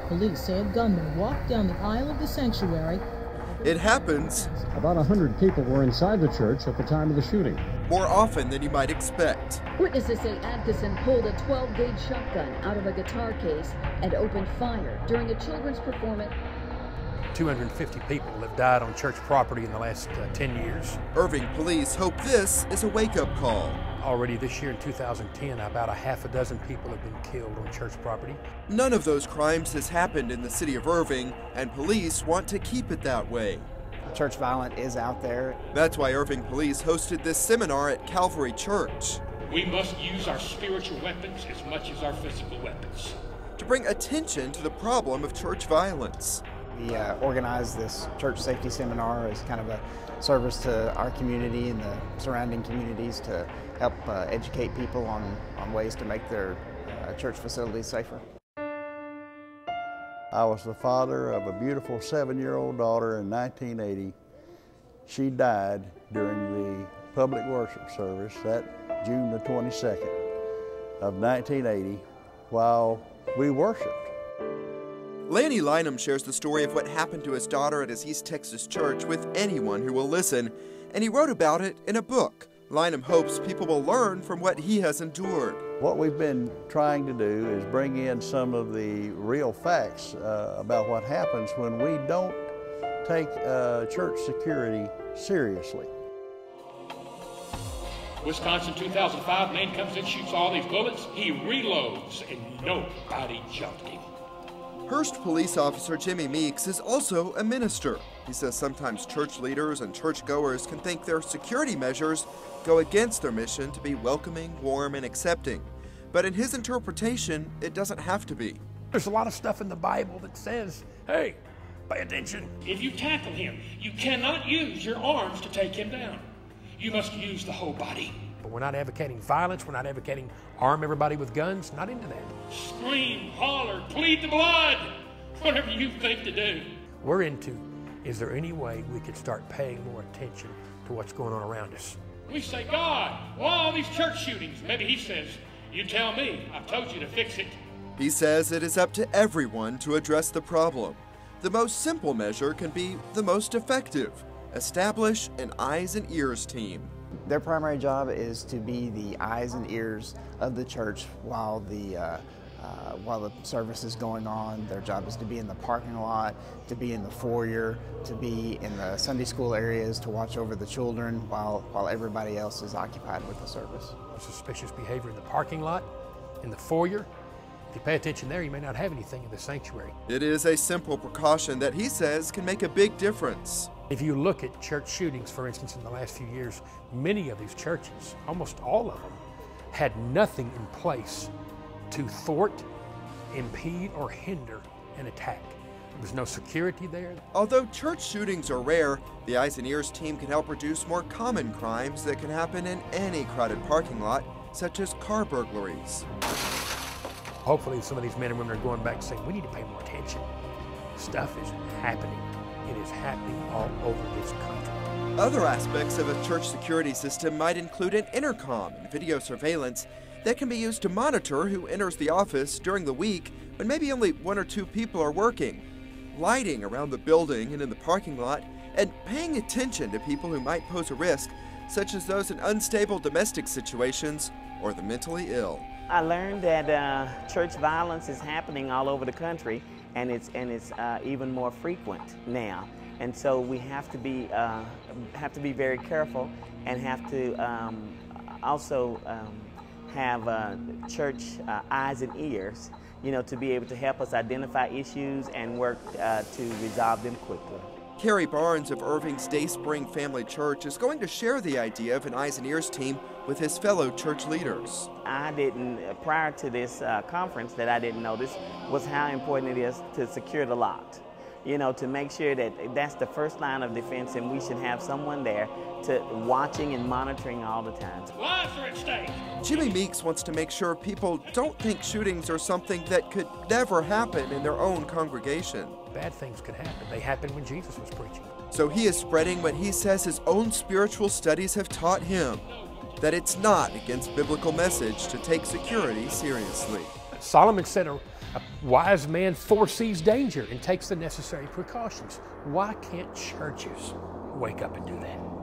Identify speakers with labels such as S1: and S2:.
S1: Police say a gunman walked down the aisle of the sanctuary.
S2: It happens.
S3: About 100 people were inside the church at the time of the shooting.
S2: More often than you might expect.
S4: Witnesses say Atkinson pulled a 12-gauge shotgun out of a guitar case and opened fire during a children's performance.
S5: 250 people have died on church property in the last 10 years.
S2: Irving Police hope this is a wake-up call.
S5: Already this year in 2010, about a half a dozen people have been killed on church property.
S2: None of those crimes has happened in the city of Irving, and police want to keep it that way.
S6: Church violence is out there.
S2: That's why Irving Police hosted this seminar at Calvary Church.
S7: We must use our spiritual weapons as much as our physical weapons.
S2: To bring attention to the problem of church violence.
S6: We organized this church safety seminar as kind of a service to our community and the surrounding communities to help educate people on ways to make their church facilities safer.
S8: I was the father of a beautiful 7-year-old daughter in 1980. She died during the public worship service that June the 22nd of 1980 while we worshiped.
S2: Lanny Lynham shares the story of what happened to his daughter at his East Texas church with anyone who will listen, and he wrote about it in a book. Lynham hopes people will learn from what he has endured.
S8: What we've been trying to do is bring in some of the real facts about what happens when we don't take church security seriously.
S7: Wisconsin 2005, man comes in, shoots all these bullets, he reloads, and nobody jumped him.
S2: Hearst police officer Jimmy Meeks is also a minister. He says sometimes church leaders and churchgoers can think their security measures go against their mission to be welcoming, warm, and accepting. But in his interpretation, it doesn't have to be.
S5: There's a lot of stuff in the Bible that says, hey, pay attention.
S7: If you tackle him, you cannot use your arms to take him down. You must use the whole body.
S5: But we're not advocating violence. We're not advocating arm everybody with guns. Not into that.
S7: Scream, holler, plead the blood, whatever you think to do.
S5: We're into, is there any way we could start paying more attention to what's going on around us?
S7: We say, God, why all these church shootings? Maybe he says, you tell me, I've told you to fix it.
S2: He says it is up to everyone to address the problem. The most simple measure can be the most effective. Establish an eyes and ears team.
S6: Their primary job is to be the eyes and ears of the church while the service is going on. Their job is to be in the parking lot, to be in the foyer, to be in the Sunday school areas, to watch over the children while everybody else is occupied with the service.
S5: Suspicious behavior in the parking lot, in the foyer. If you pay attention there, you may not have anything in the sanctuary.
S2: It is a simple precaution that he says can make a big difference.
S5: If you look at church shootings, for instance, in the last few years, many of these churches, almost all of them, had nothing in place to thwart, impede, or hinder an attack. There was no security there.
S2: Although church shootings are rare, the Eyes and Ears team can help reduce more common crimes that can happen in any crowded parking lot, such as car burglaries.
S5: Hopefully some of these men and women are going back and saying, we need to pay more attention. Stuff is happening. It is happening all over this country.
S2: Other aspects of a church security system might include an intercom and video surveillance that can be used to monitor who enters the office during the week when maybe only 1 or 2 people are working, lighting around the building and in the parking lot, and paying attention to people who might pose a risk, such as those in unstable domestic situations or the mentally ill.
S9: I learned that church violence is happening all over the country, and it's even more frequent now. And so we have to be very careful, and have to also have church eyes and ears, you know, to be able to help us identify issues and work to resolve them quickly.
S2: Carrie Barnes of Irving's Dayspring Family Church is going to share the idea of an Eyes and Ears team with his fellow church leaders.
S9: I didn't, prior to this conference, that I didn't notice was how important it is to secure the lot. You know, to make sure that that's the first line of defense, and we should have someone there to watching and monitoring all the time.
S7: Lives are at stake.
S2: Jimmy Meeks wants to make sure people don't think shootings are something that could never happen in their own congregation.
S5: Bad things could happen. They happened when Jesus was preaching.
S2: So he is spreading what he says his own spiritual studies have taught him, that it's not against biblical message to take security seriously.
S5: Solomon set a A wise man foresees danger and takes the necessary precautions. Why can't churches wake up and do that?